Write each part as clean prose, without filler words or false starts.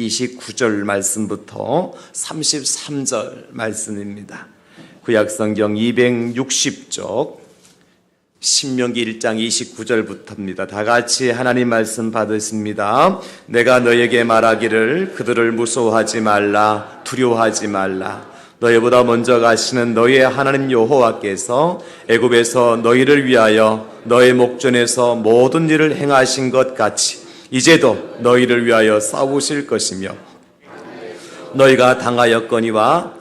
29절 말씀부터 33절 말씀입니다. 구약성경 260쪽 신명기 1장 29절부터입니다. 다 같이 하나님 말씀 받으십니다. 내가 너에게 말하기를 그들을 무서워하지 말라, 두려워하지 말라. 너희보다 먼저 가시는 너희의 하나님 여호와께서 애굽에서 너희를 위하여 너희 목전에서 모든 일을 행하신 것 같이 이제도 너희를 위하여 싸우실 것이며 너희가 당하였거니와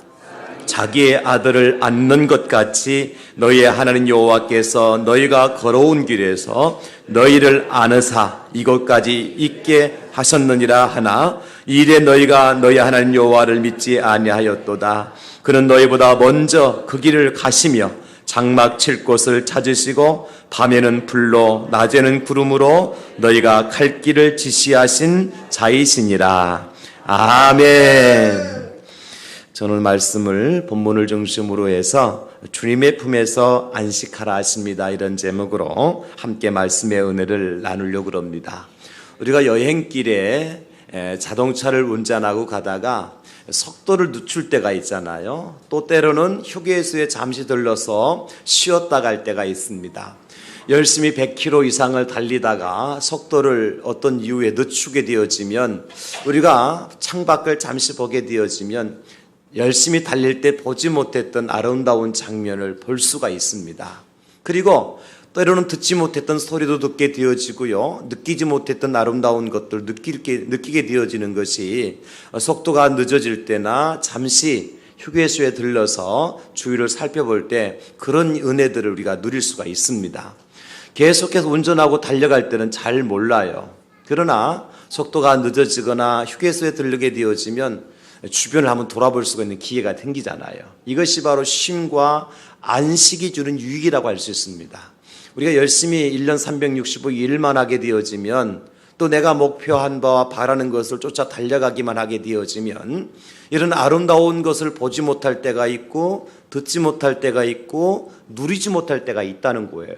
자기의 아들을 안는 것 같이 너희의 하나님 여호와께서 너희가 걸어온 길에서 너희를 안으사 이곳까지 있게 하셨느니라 하나 이 일에 너희가 너희 하나님 여호와를 믿지 아니하였도다. 그는 너희보다 먼저 그 길을 가시며 장막 칠 곳을 찾으시고 밤에는 불로 낮에는 구름으로 너희가 갈 길을 지시하신 자이시니라. 아멘. 저는 말씀을 본문을 중심으로 해서 주님의 품에서 안식하라 하십니다, 이런 제목으로 함께 말씀의 은혜를 나누려고 합니다. 우리가 여행길에 자동차를 운전하고 가다가 속도를 늦출 때가 있잖아요. 또 때로는 휴게소에 잠시 들러서 쉬었다 갈 때가 있습니다. 열심히 100km 이상을 달리다가 속도를 어떤 이유에 늦추게 되어지면 우리가 창밖을 잠시 보게 되어지면 열심히 달릴 때 보지 못했던 아름다운 장면을 볼 수가 있습니다. 그리고 때로는 듣지 못했던 소리도 듣게 되어지고요. 느끼지 못했던 아름다운 것들 느끼게 되어지는 것이 속도가 늦어질 때나 잠시 휴게소에 들러서 주위를 살펴볼 때 그런 은혜들을 우리가 누릴 수가 있습니다. 계속해서 운전하고 달려갈 때는 잘 몰라요. 그러나 속도가 늦어지거나 휴게소에 들르게 되어지면 주변을 한번 돌아볼 수가 있는 기회가 생기잖아요. 이것이 바로 쉼과 안식이 주는 유익이라고 할 수 있습니다. 우리가 열심히 1년 365일 일만 하게 되어지면 또 내가 목표한 바와 바라는 것을 쫓아 달려가기만 하게 되어지면 이런 아름다운 것을 보지 못할 때가 있고 듣지 못할 때가 있고 누리지 못할 때가 있다는 거예요.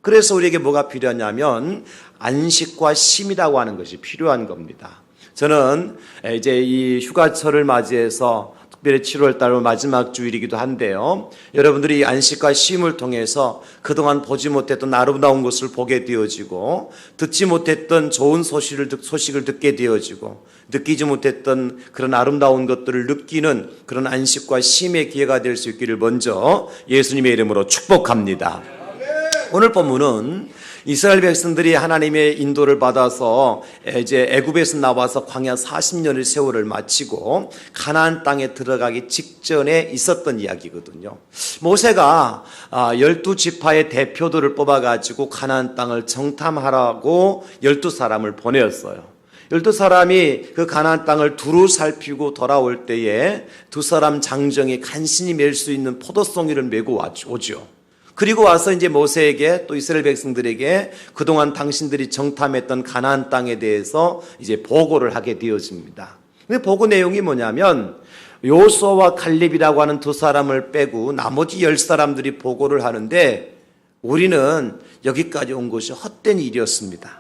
그래서 우리에게 뭐가 필요하냐면 안식과 쉼이라고 하는 것이 필요한 겁니다. 저는 이제 이 휴가철을 맞이해서 특별히 7월 달 마지막 주일이기도 한데요. 여러분들이 안식과 쉼을 통해서 그동안 보지 못했던 아름다운 것을 보게 되어지고 듣지 못했던 좋은 소식을 듣게 되어지고 느끼지 못했던 그런 아름다운 것들을 느끼는 그런 안식과 쉼의 기회가 될 수 있기를 먼저 예수님의 이름으로 축복합니다. 오늘 본문은 이스라엘 백성들이 하나님의 인도를 받아서 이제 애굽에서 나와서 광야 40년의 세월을 마치고 가나안 땅에 들어가기 직전에 있었던 이야기거든요. 모세가 12지파의 대표들을 뽑아가지고 가나안 땅을 정탐하라고 12사람을 보내었어요. 12사람이 그 가나안 땅을 두루 살피고 돌아올 때에 두 사람 장정이 간신히 맬 수 있는 포도송이를 메고 오죠. 그리고 와서 이제 모세에게 또 이스라엘 백성들에게 그동안 당신들이 정탐했던 가나안 땅에 대해서 이제 보고를 하게 되어집니다. 근데 보고 내용이 뭐냐면 요수아와 갈렙이라고 하는 두 사람을 빼고 나머지 10사람들이 보고를 하는데 우리는 여기까지 온 것이 헛된 일이었습니다.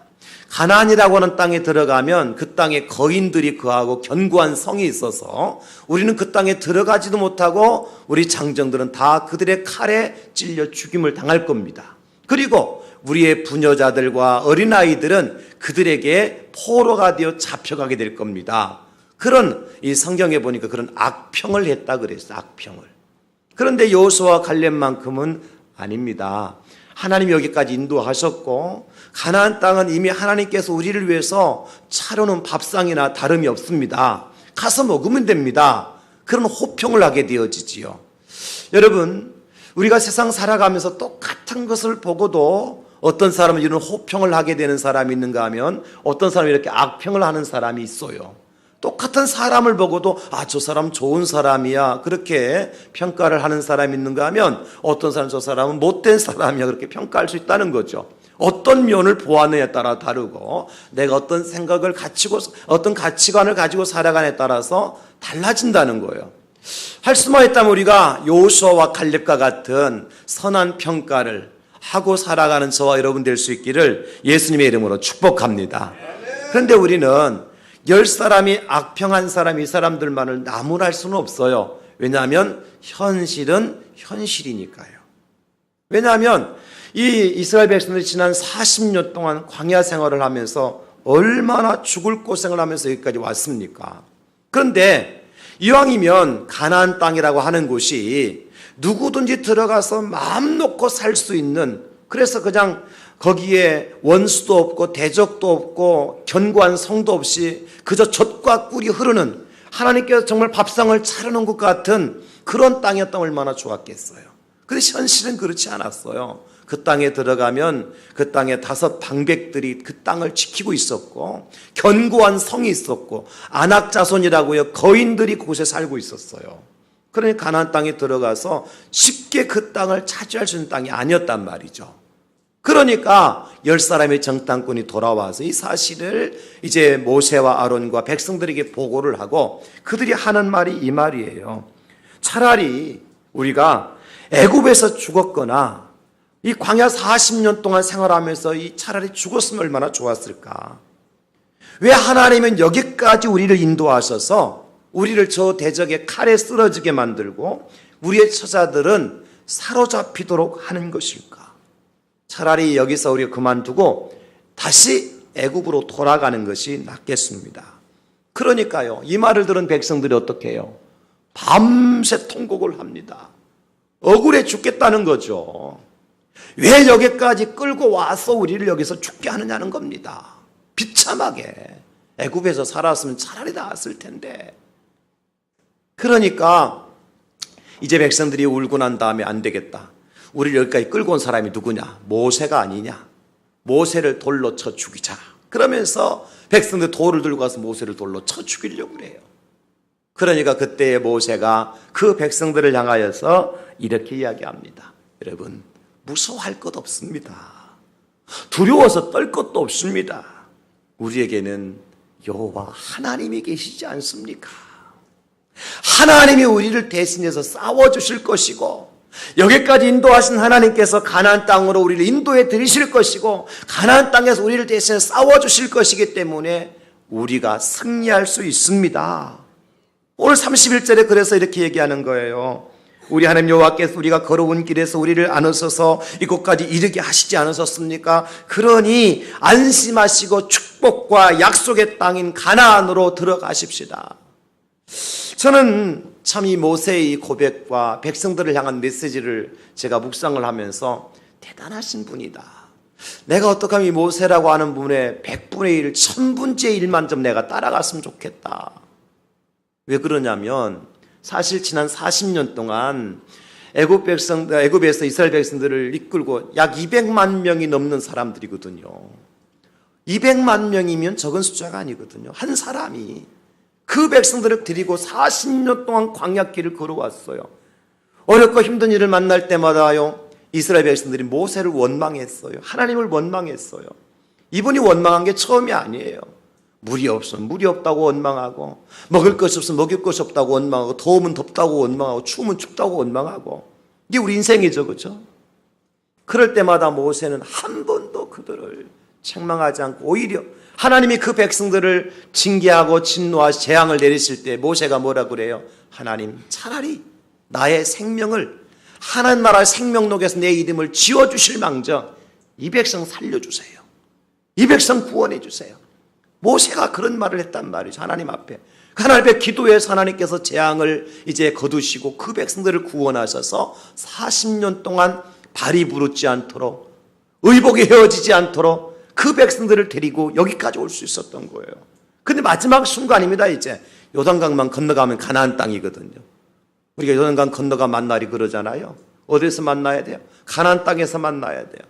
가나안이라고 하는 땅에 들어가면 그 땅에 거인들이 거하고 견고한 성이 있어서 우리는 그 땅에 들어가지도 못하고 우리 장정들은 다 그들의 칼에 찔려 죽임을 당할 겁니다. 그리고 우리의 부녀자들과 어린아이들은 그들에게 포로가 되어 잡혀가게 될 겁니다. 그런 이 성경에 보니까 그런 악평을 했다 그랬어요. 악평을. 그런데 여호수아와 갈렙만큼은 아닙니다. 하나님이 여기까지 인도하셨고 가나안 땅은 이미 하나님께서 우리를 위해서 차려놓은 밥상이나 다름이 없습니다. 가서 먹으면 됩니다. 그런 호평을 하게 되어지지요. 여러분, 우리가 세상 살아가면서 똑같은 것을 보고도 어떤 사람은 이런 호평을 하게 되는 사람이 있는가 하면 어떤 사람은 이렇게 악평을 하는 사람이 있어요. 똑같은 사람을 보고도 저 사람 좋은 사람이야 그렇게 평가를 하는 사람이 있는가 하면 어떤 사람 저 사람은 못된 사람이야 그렇게 평가할 수 있다는 거죠. 어떤 면을 보았느냐에 따라 다르고 내가 어떤 생각을 가지고 어떤 가치관을 가지고 살아가냐에 따라서 달라진다는 거예요. 할 수만 있다면 우리가 여호수아와 갈렙과 같은 선한 평가를 하고 살아가는 저와 여러분 될 수 있기를 예수님의 이름으로 축복합니다. 그런데 우리는 10사람이 악평한 사람이 이 사람들만을 나무랄 수는 없어요. 왜냐하면 현실은 현실이니까요. 왜냐하면 이 이스라엘 백성들이 지난 40년 동안 광야 생활을 하면서 얼마나 죽을 고생을 하면서 여기까지 왔습니까? 그런데 이왕이면 가나안 땅이라고 하는 곳이 누구든지 들어가서 마음 놓고 살 수 있는, 그래서 그냥 거기에 원수도 없고 대적도 없고 견고한 성도 없이 그저 젖과 꿀이 흐르는, 하나님께서 정말 밥상을 차려놓은 것 같은 그런 땅이었다면 얼마나 좋았겠어요. 그런데 현실은 그렇지 않았어요. 그 땅에 들어가면 그 땅에 5 방백들이 그 땅을 지키고 있었고, 견고한 성이 있었고, 아낙 자손이라고요, 거인들이 그곳에 살고 있었어요. 그러니 가나안 땅에 들어가서 쉽게 그 땅을 차지할 수 있는 땅이 아니었단 말이죠. 그러니까 10사람의 정탐꾼이 돌아와서 이 사실을 이제 모세와 아론과 백성들에게 보고를 하고, 그들이 하는 말이 이 말이에요. 차라리 우리가 애굽에서 죽었거나 이 광야 40년 동안 생활하면서 이 차라리 죽었으면 얼마나 좋았을까. 왜 하나님은 여기까지 우리를 인도하셔서 우리를 저 대적의 칼에 쓰러지게 만들고 우리의 처자들은 사로잡히도록 하는 것일까. 차라리 여기서 우리가 그만두고 다시 애굽으로 돌아가는 것이 낫겠습니다. 그러니까요, 이 말을 들은 백성들이 어떻게 해요? 밤새 통곡을 합니다. 억울해 죽겠다는 거죠. 왜 여기까지 끌고 와서 우리를 여기서 죽게 하느냐는 겁니다. 비참하게 애굽에서 살았으면 차라리 나았을 텐데. 그러니까 이제 백성들이 울고 난 다음에 안 되겠다, 우리를 여기까지 끌고 온 사람이 누구냐? 모세가 아니냐? 모세를 돌로 쳐 죽이자. 그러면서 백성들 돌을 들고 가서 모세를 돌로 쳐 죽이려고 그래요. 그러니까 그때 모세가 그 백성들을 향하여서 이렇게 이야기합니다. 여러분, 무서워할 것 없습니다. 두려워서 떨 것도 없습니다. 우리에게는 여호와 하나님이 계시지 않습니까? 하나님이 우리를 대신해서 싸워주실 것이고, 여기까지 인도하신 하나님께서 가나안 땅으로 우리를 인도해 드리실 것이고, 가나안 땅에서 우리를 대신해 싸워주실 것이기 때문에 우리가 승리할 수 있습니다. 오늘 31절에 그래서 이렇게 얘기하는 거예요. 우리 하나님 여호와께서 우리가 걸어온 길에서 우리를 안으셔서 이곳까지 이르게 하시지 않으셨습니까? 그러니 안심하시고 축복과 약속의 땅인 가나안으로 들어가십시다. 저는 참 이 모세의 고백과 백성들을 향한 메시지를 제가 묵상을 하면서 대단하신 분이다. 내가 어떻게 하면 이 모세라고 하는 분의 100분의 1, 1000분째 1만 좀 내가 따라갔으면 좋겠다. 왜 그러냐면 사실 지난 40년 동안 애굽에서 이스라엘 백성들을 이끌고 약 200만 명이 넘는 사람들이거든요. 200만 명이면 적은 숫자가 아니거든요. 한 사람이 그 백성들을 데리고 40년 동안 광야길을 걸어왔어요. 어렵고 힘든 일을 만날 때마다요, 이스라엘 백성들이 모세를 원망했어요. 하나님을 원망했어요. 이분이 원망한 게 처음이 아니에요. 물이 없으면 물이 없다고 원망하고, 먹을 것이 없으면 먹을 것이 없다고 원망하고, 더우면 덥다고 원망하고, 추우면 춥다고 원망하고. 이게 우리 인생이죠, 그렇죠? 그럴 때마다 모세는 한 번도 그들을 책망하지 않고 오히려 하나님이 그 백성들을 징계하고 진노하시 재앙을 내리실 때 모세가 뭐라 그래요? 하나님, 차라리 나의 생명을, 하나님 나라의 생명록에서 내 이름을 지워주실 망정 이 백성 살려주세요. 이 백성 구원해 주세요. 모세가 그런 말을 했단 말이죠. 하나님 앞에. 하나님 앞에 기도해서 하나님께서 재앙을 이제 거두시고 그 백성들을 구원하셔서 40년 동안 발이 부르지 않도록, 의복이 헤어지지 않도록 그 백성들을 데리고 여기까지 올 수 있었던 거예요. 근데 마지막 순간입니다. 이제 요단강만 건너가면 가나안 땅이거든요. 우리가 요단강 건너가 만나리 그러잖아요. 어디서 만나야 돼요? 가나안 땅에서 만나야 돼요.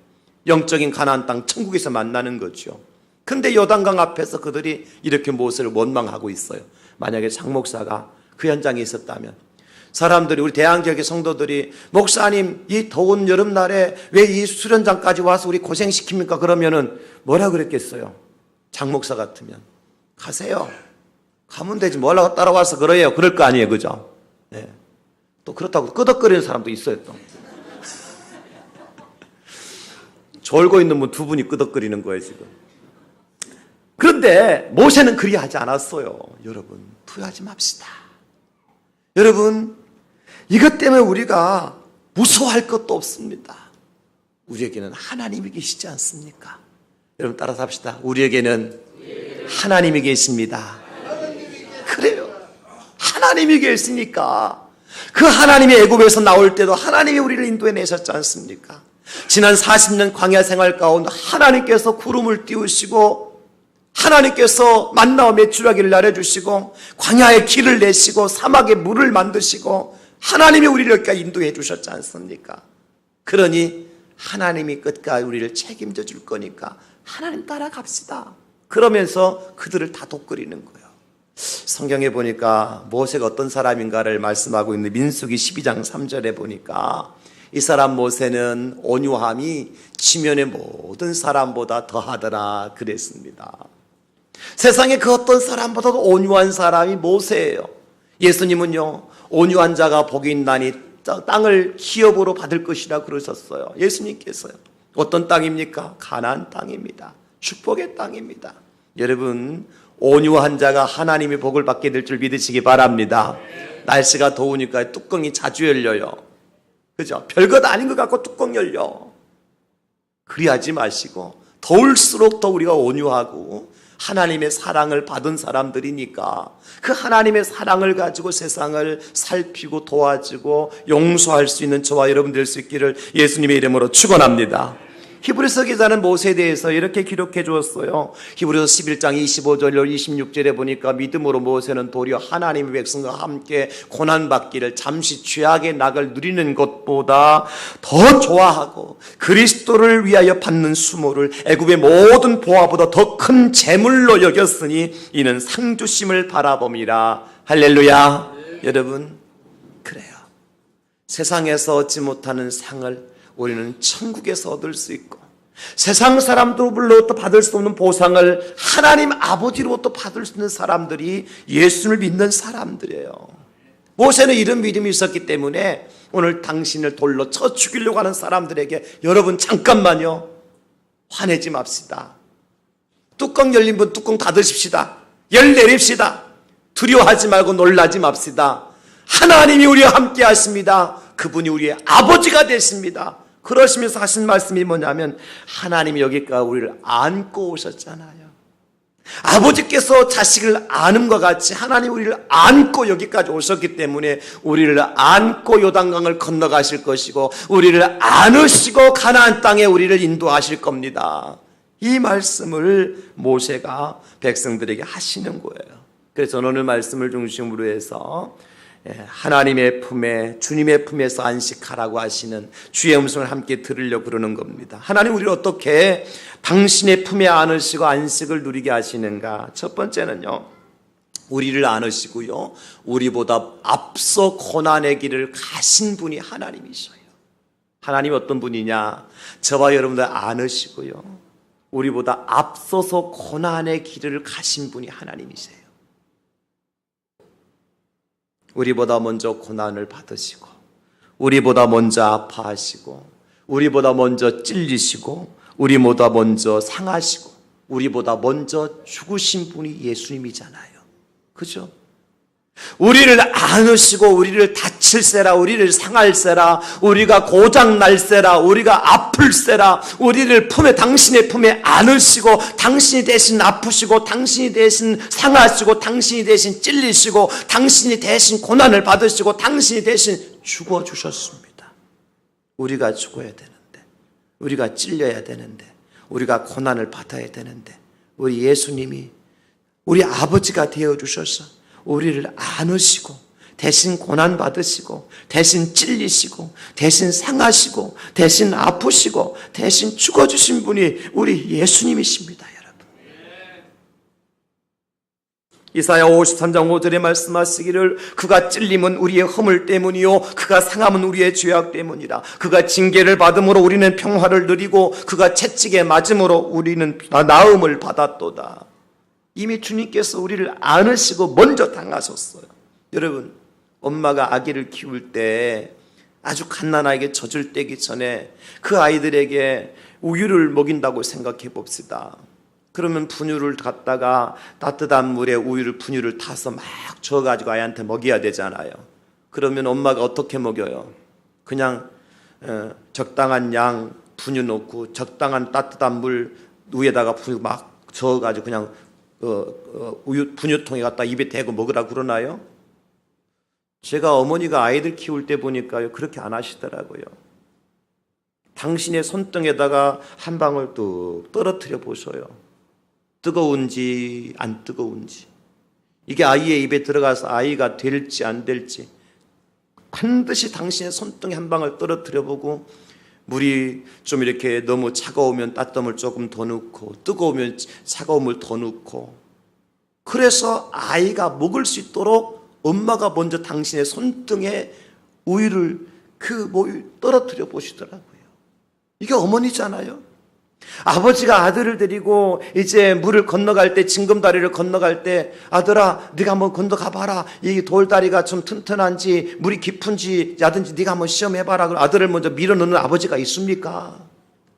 영적인 가나안 땅, 천국에서 만나는 거죠. 근데 요단강 앞에서 그들이 이렇게 모세를 원망하고 있어요. 만약에 장 목사가 그 현장에 있었다면, 사람들이, 우리 대한지역의 성도들이 목사님 이 더운 여름날에 왜 이 수련장까지 와서 우리 고생시킵니까? 그러면은 뭐라 그랬겠어요? 장 목사 같으면 가세요. 가면 되지 뭐라고 따라와서 그래요. 그럴 거 아니에요, 그죠? 네. 또 그렇다고 끄덕거리는 사람도 있어요. 또 졸고 있는 분 2분이 끄덕거리는 거예요 지금. 그런데 모세는 그리하지 않았어요. 여러분, 후회하지 맙시다. 여러분, 이것 때문에 우리가 무서워할 것도 없습니다. 우리에게는 하나님이 계시지 않습니까? 여러분 따라서 합시다. 우리에게는 하나님이 계십니다. 그래요. 하나님이 계시니까 그 하나님이 애굽에서 나올 때도 하나님이 우리를 인도해 내셨지 않습니까? 지난 40년 광야 생활 가운데 하나님께서 구름을 띄우시고 하나님께서 만나와 메추라기를 내려주시고 광야에 길을 내시고 사막에 물을 만드시고 하나님이 우리를 여기까지 인도해 주셨지 않습니까? 그러니 하나님이 끝까지 우리를 책임져 줄 거니까 하나님 따라갑시다. 그러면서 그들을 다독거리는 거예요. 성경에 보니까 모세가 어떤 사람인가를 말씀하고 있는 민수기 12장 3절에 보니까 이 사람 모세는 온유함이 지면의 모든 사람보다 더하더라 그랬습니다. 세상에 그 어떤 사람보다도 온유한 사람이 모세예요. 예수님은요, 온유한 자가 복이 있나니 땅을 기업으로 받을 것이라 그러셨어요. 예수님께서요. 어떤 땅입니까? 가나안 땅입니다. 축복의 땅입니다. 여러분, 온유한 자가 하나님의 복을 받게 될 줄 믿으시기 바랍니다. 날씨가 더우니까 뚜껑이 자주 열려요. 그죠? 별것 아닌 것 같고 뚜껑 열려. 그리하지 마시고 더울수록 더 우리가 온유하고 하나님의 사랑을 받은 사람들이니까 그 하나님의 사랑을 가지고 세상을 살피고 도와주고 용서할 수 있는 저와 여러분 될 수 있기를 예수님의 이름으로 축원합니다. 히브리서 기자는 모세에 대해서 이렇게 기록해 주었어요. 히브리서 11장 25절 26절에 보니까 믿음으로 모세는 도리어 하나님의 백성과 함께 고난받기를 잠시 죄악의 낙을 누리는 것보다 더 좋아하고 그리스도를 위하여 받는 수모를 애굽의 모든 보화보다 더 큰 재물로 여겼으니 이는 상주심을 바라봄이라. 할렐루야. 여러분, 그래요. 세상에서 얻지 못하는 상을 우리는 천국에서 얻을 수 있고 세상 사람들로부터 받을 수 없는 보상을 하나님 아버지로부터 받을 수 있는 사람들이 예수를 믿는 사람들이에요. 모세는 이런 믿음이 있었기 때문에 오늘 당신을 돌로 쳐 죽이려고 하는 사람들에게 여러분 잠깐만요, 화내지 맙시다. 뚜껑 열린 분 뚜껑 닫으십시다. 열 내립시다. 두려워하지 말고 놀라지 맙시다. 하나님이 우리와 함께 하십니다. 그분이 우리의 아버지가 되십니다. 그러시면서 하신 말씀이 뭐냐면 하나님이 여기까지 우리를 안고 오셨잖아요. 아버지께서 자식을 안음과 같이 하나님 우리를 안고 여기까지 오셨기 때문에 우리를 안고 요단강을 건너가실 것이고 우리를 안으시고 가나안 땅에 우리를 인도하실 겁니다. 이 말씀을 모세가 백성들에게 하시는 거예요. 그래서 오늘 말씀을 중심으로 해서 하나님의 품에, 주님의 품에서 안식하라고 하시는 주의 음성을 함께 들으려고 그러는 겁니다. 하나님 우리를 어떻게 당신의 품에 안으시고 안식을 누리게 하시는가? 첫 번째는요, 우리를 안으시고요, 우리보다 앞서 고난의 길을 가신 분이 하나님이셔요. 하나님이 어떤 분이냐? 저와 여러분들 안으시고요, 우리보다 앞서서 고난의 길을 가신 분이 하나님이세요. 우리보다 먼저 고난을 받으시고 우리보다 먼저 아파하시고 우리보다 먼저 찔리시고 우리보다 먼저 상하시고 우리보다 먼저 죽으신 분이 예수님이잖아요. 그죠? 우리를 안으시고 우리를 다칠세라, 우리를 상할세라, 우리가 고장날세라, 우리가 아플세라, 우리를 품에, 당신의 품에 안으시고 당신이 대신 아프시고 당신이 대신 상하시고 당신이 대신 찔리시고 당신이 대신 고난을 받으시고 당신이 대신 죽어주셨습니다. 우리가 죽어야 되는데, 우리가 찔려야 되는데, 우리가 고난을 받아야 되는데 우리 예수님이 우리 아버지가 되어주셔서 우리를 안으시고 대신 고난 받으시고 대신 찔리시고 대신 상하시고 대신 아프시고 대신 죽어주신 분이 우리 예수님이십니다. 여러분, 이사야 53장 5절에 말씀하시기를 그가 찔림은 우리의 허물 때문이요 그가 상함은 우리의 죄악 때문이라. 그가 징계를 받음으로 우리는 평화를 누리고 그가 채찍에 맞음으로 우리는 나음을 받았도다. 이미 주님께서 우리를 안으시고 먼저 당하셨어요. 여러분, 엄마가 아기를 키울 때 아주 갓난아이에게 젖을 떼기 전에 그 아이들에게 우유를 먹인다고 생각해 봅시다. 그러면 분유를 갖다가 따뜻한 물에 분유를 타서 막 저어가지고 아이한테 먹여야 되잖아요. 그러면 엄마가 어떻게 먹여요? 그냥 적당한 양 분유 넣고 적당한 따뜻한 물 위에다가 분유 막 저어가지고 그냥 분유통에 갖다 입에 대고 먹으라 그러나요? 제가 어머니가 아이들 키울 때 보니까요, 그렇게 안 하시더라고요. 당신의 손등에다가 한 방울 뚝 떨어뜨려 보셔요. 뜨거운지 안 뜨거운지, 이게 아이의 입에 들어가서 아이가 될지 안 될지 반드시 당신의 손등에 한 방울 떨어뜨려 보고, 물이 좀 이렇게 너무 차가우면 따뜻한 물 조금 더 넣고 뜨거우면 차가운 물 더 넣고, 그래서 아이가 먹을 수 있도록 엄마가 먼저 당신의 손등에 우유를 떨어뜨려 보시더라고요. 이게 어머니잖아요. 아버지가 아들을 데리고 이제 물을 건너갈 때, 징검다리를 건너갈 때, 아들아 네가 한번 건너가 봐라, 이 돌다리가 좀 튼튼한지 물이 깊은지 야든지 네가 한번 시험해봐라. 아들을 먼저 밀어넣는 아버지가 있습니까?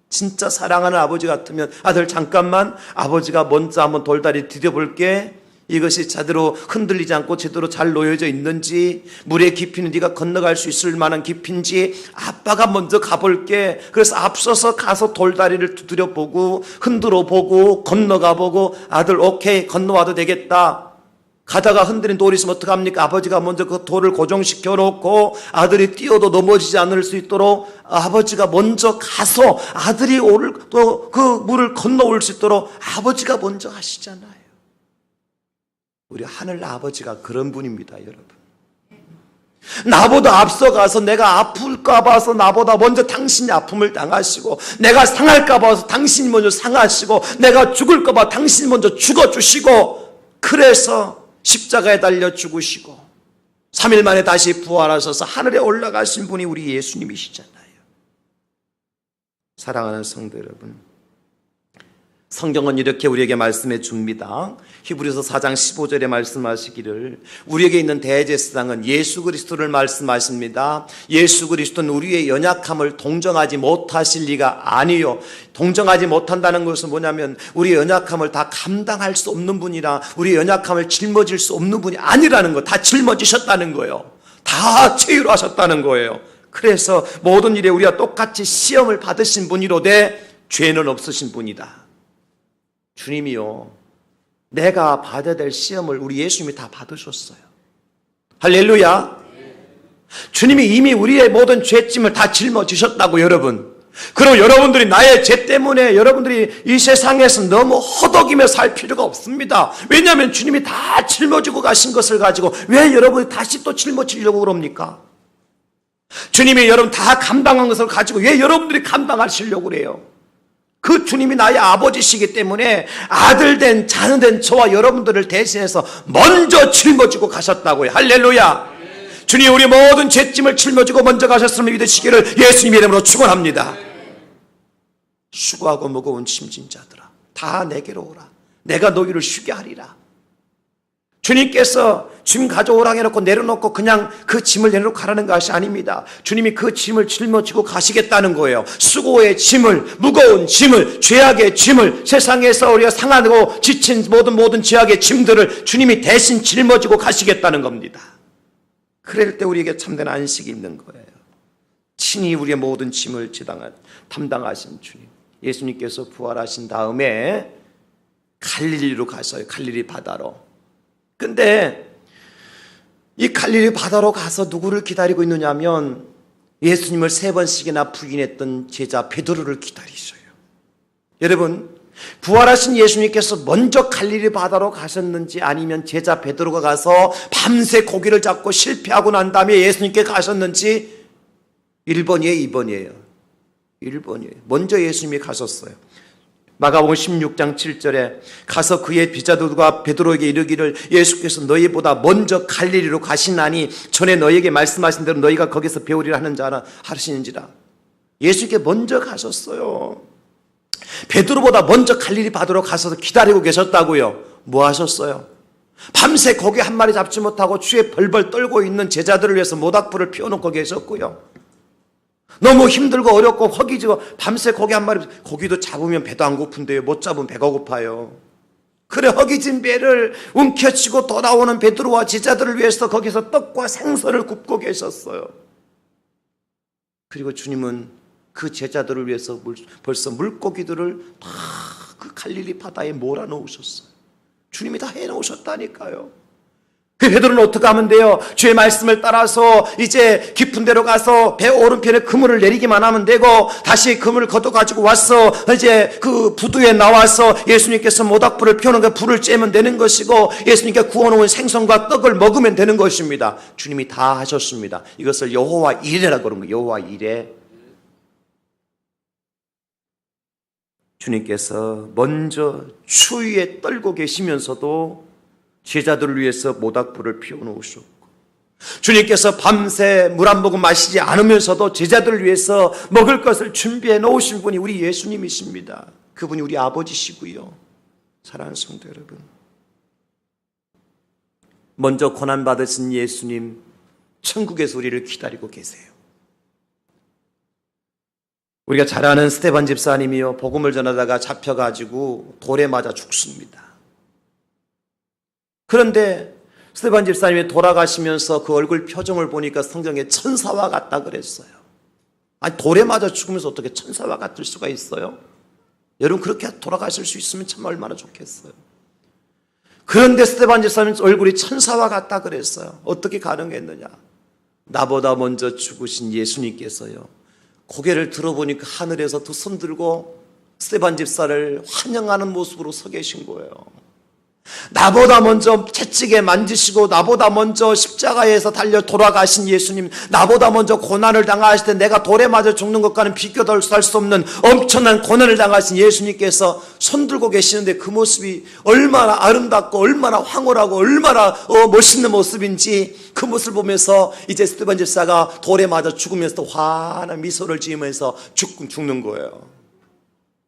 진짜 사랑하는 아버지 같으면 아들 잠깐만, 아버지가 먼저 한번 돌다리 디뎌볼게. 이것이 제대로 흔들리지 않고 제대로 잘 놓여져 있는지, 물의 깊이는 네가 건너갈 수 있을 만한 깊인지 아빠가 먼저 가볼게. 그래서 앞서서 가서 돌다리를 두드려 보고 흔들어 보고 건너가 보고, 아들 오케이 건너와도 되겠다. 가다가 흔들린 돌이 있으면 어떡합니까? 아버지가 먼저 그 돌을 고정시켜 놓고 아들이 뛰어도 넘어지지 않을 수 있도록 아버지가 먼저 가서 아들이 또 그 물을 건너올 수 있도록 아버지가 먼저 하시잖아요. 우리 하늘 아버지가 그런 분입니다, 여러분. 나보다 앞서가서 내가 아플까 봐서 나보다 먼저 당신이 아픔을 당하시고, 내가 상할까 봐서 당신이 먼저 상하시고, 내가 죽을까 봐 당신이 먼저 죽어주시고, 그래서 십자가에 달려 죽으시고 3일 만에 다시 부활하셔서 하늘에 올라가신 분이 우리 예수님이시잖아요. 사랑하는 성도 여러분, 성경은 이렇게 우리에게 말씀해 줍니다. 히브리서 4장 15절에 말씀하시기를, 우리에게 있는 대제사장은 예수 그리스도를 말씀하십니다. 예수 그리스도는 우리의 연약함을 동정하지 못하실 리가 아니요. 동정하지 못한다는 것은 뭐냐면 우리의 연약함을 다 감당할 수 없는 분이라, 우리의 연약함을 짊어질 수 없는 분이 아니라는 거, 다 짊어지셨다는 거예요. 다 체유하셨다는 거예요. 그래서 모든 일에 우리가 똑같이 시험을 받으신 분이로되 죄는 없으신 분이다. 주님이요, 내가 받아야 될 시험을 우리 예수님이 다 받으셨어요. 할렐루야. 주님이 이미 우리의 모든 죄짐을 다 짊어지셨다고, 여러분. 그리고 여러분들이 나의 죄 때문에 여러분들이 이 세상에서 너무 허덕이며 살 필요가 없습니다. 왜냐하면 주님이 다 짊어지고 가신 것을 가지고 왜 여러분이 다시 또 짊어지려고 그럽니까? 주님이 여러분 다 감당한 것을 가지고 왜 여러분들이 감당하시려고 그래요? 그 주님이 나의 아버지시기 때문에 아들 된 자녀 된 저와 여러분들을 대신해서 먼저 짊어지고 가셨다고요. 할렐루야. 주님 우리 모든 죄짐을 짊어지고 먼저 가셨음을 믿으시기를 예수님 이름으로 축원합니다. 수고하고 무거운 짐진 자들아 다 내게로 오라. 내가 너희를 쉬게 하리라. 주님께서 짐 가져오라 해놓고 내려놓고 그냥 그 짐을 내려놓고 가라는 것이 아닙니다. 주님이 그 짐을 짊어지고 가시겠다는 거예요. 수고의 짐을, 무거운 짐을, 죄악의 짐을, 세상에서 우리가 상하고 지친 모든 죄악의 짐들을 주님이 대신 짊어지고 가시겠다는 겁니다. 그럴 때 우리에게 참된 안식이 있는 거예요. 친히 우리의 모든 짐을 담당하신 주님, 예수님께서 부활하신 다음에 갈릴리로 가서요. 갈릴리 바다로. 근데 이 갈릴리 바다로 가서 누구를 기다리고 있느냐면 예수님을 3번씩이나 부인했던 제자 베드로를 기다리셔요. 여러분, 부활하신 예수님께서 먼저 갈릴리 바다로 가셨는지 아니면 제자 베드로가 가서 밤새 고기를 잡고 실패하고 난 다음에 예수님께 가셨는지 1번이에요, 2번이에요? 1번이에요. 먼저 예수님이 가셨어요. 마가복음 16장 7절에 가서 그의 비자들과 베드로에게 이르기를 예수께서 너희보다 먼저 갈릴리로 가시나니 전에 너희에게 말씀하신 대로 너희가 거기서 배우리라 하는 자라 하시는지라. 예수께 먼저 가셨어요. 베드로보다 먼저 갈릴리 바다로 가서 기다리고 계셨다고요. 뭐 하셨어요? 밤새 고기 한 마리 잡지 못하고 추위에 벌벌 떨고 있는 제자들을 위해서 모닥불을 피워놓고 계셨고요. 너무 힘들고 어렵고 허기지고 밤새 고기 한 마리, 고기도 잡으면 배도 안 고픈데요. 못 잡으면 배가 고파요. 그래 허기진 배를 움켜쥐고 돌아오는 베드로와 제자들을 위해서 거기서 떡과 생선을 굽고 계셨어요. 그리고 주님은 그 제자들을 위해서 벌써 물고기들을 다 그 갈릴리 바다에 몰아넣으셨어요. 주님이 다 해놓으셨다니까요. 그 베드로는 어떻게 하면 돼요? 주의 말씀을 따라서 이제 깊은 데로 가서 배 오른편에 그물을 내리기만 하면 되고, 다시 그물을 걷어가지고 와서 이제 그 부두에 나와서 예수님께서 모닥불을 피우는 그 불을 쬐면 되는 것이고, 예수님께 구워놓은 생선과 떡을 먹으면 되는 것입니다. 주님이 다 하셨습니다. 이것을 여호와 이레라고 그러는 거예요. 여호와 이레. 주님께서 먼저 추위에 떨고 계시면서도 제자들을 위해서 모닥불을 피워놓으셨고, 주님께서 밤새 물 한 모금 마시지 않으면서도 제자들을 위해서 먹을 것을 준비해 놓으신 분이 우리 예수님이십니다. 그분이 우리 아버지시고요. 사랑하는 성도 여러분, 먼저 고난받으신 예수님, 천국에서 우리를 기다리고 계세요. 우리가 잘 아는 스데반 집사님이요, 복음을 전하다가 잡혀가지고 돌에 맞아 죽습니다. 그런데 스데반 집사님이 돌아가시면서 그 얼굴 표정을 보니까 성경에 천사와 같다 그랬어요. 아니, 돌에 맞아 죽으면서 어떻게 천사와 같을 수가 있어요? 여러분, 그렇게 돌아가실 수 있으면 참 얼마나 좋겠어요. 그런데 스데반 집사님 얼굴이 천사와 같다 그랬어요. 어떻게 가능했느냐? 나보다 먼저 죽으신 예수님께서요, 고개를 들어보니까 하늘에서 두 손 들고 스데반 집사를 환영하는 모습으로 서 계신 거예요. 나보다 먼저 채찍에 만지시고 나보다 먼저 십자가에서 달려 돌아가신 예수님, 나보다 먼저 고난을 당하실 때 내가 돌에 맞아 죽는 것과는 비교도 할 수 없는 엄청난 고난을 당하신 예수님께서 손 들고 계시는데, 그 모습이 얼마나 아름답고 얼마나 황홀하고 얼마나 멋있는 모습인지, 그 모습을 보면서 이제 스데반 집사가 돌에 맞아 죽으면서 환한 미소를 지으면서 죽는 거예요.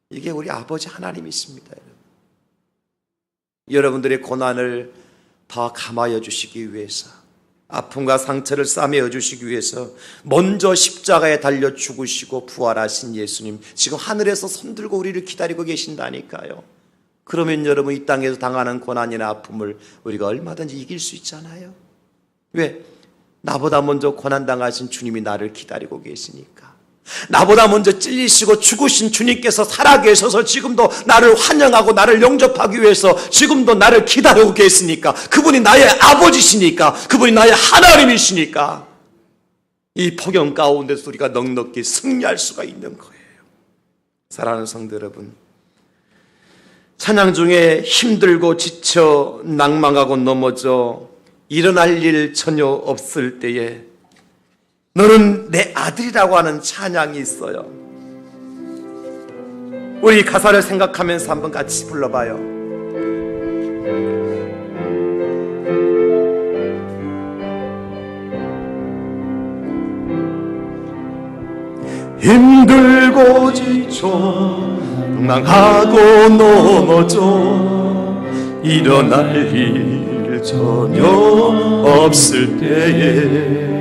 이게 우리 아버지 하나님이십니다. 여러분들의 고난을 다 감하여 주시기 위해서, 아픔과 상처를 싸매어 주시기 위해서 먼저 십자가에 달려 죽으시고 부활하신 예수님, 지금 하늘에서 손들고 우리를 기다리고 계신다니까요. 그러면 여러분, 이 땅에서 당하는 고난이나 아픔을 우리가 얼마든지 이길 수 있잖아요. 왜? 나보다 먼저 고난당하신 주님이 나를 기다리고 계시니까. 나보다 먼저 찔리시고 죽으신 주님께서 살아계셔서 지금도 나를 환영하고 나를 영접하기 위해서 지금도 나를 기다리고 계시니까, 그분이 나의 아버지시니까, 그분이 나의 하나님이시니까, 이 폭염 가운데서 우리가 넉넉히 승리할 수가 있는 거예요. 사랑하는 성도 여러분, 찬양 중에 힘들고 지쳐 낭망하고 넘어져 일어날 일 전혀 없을 때에 너는 내 아들이라고 하는 찬양이 있어요. 우리 가사를 생각하면서 한번 같이 불러봐요. 힘들고 지쳐 낭망하고 넘어져 일어날 일 전혀 없을 때에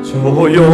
조용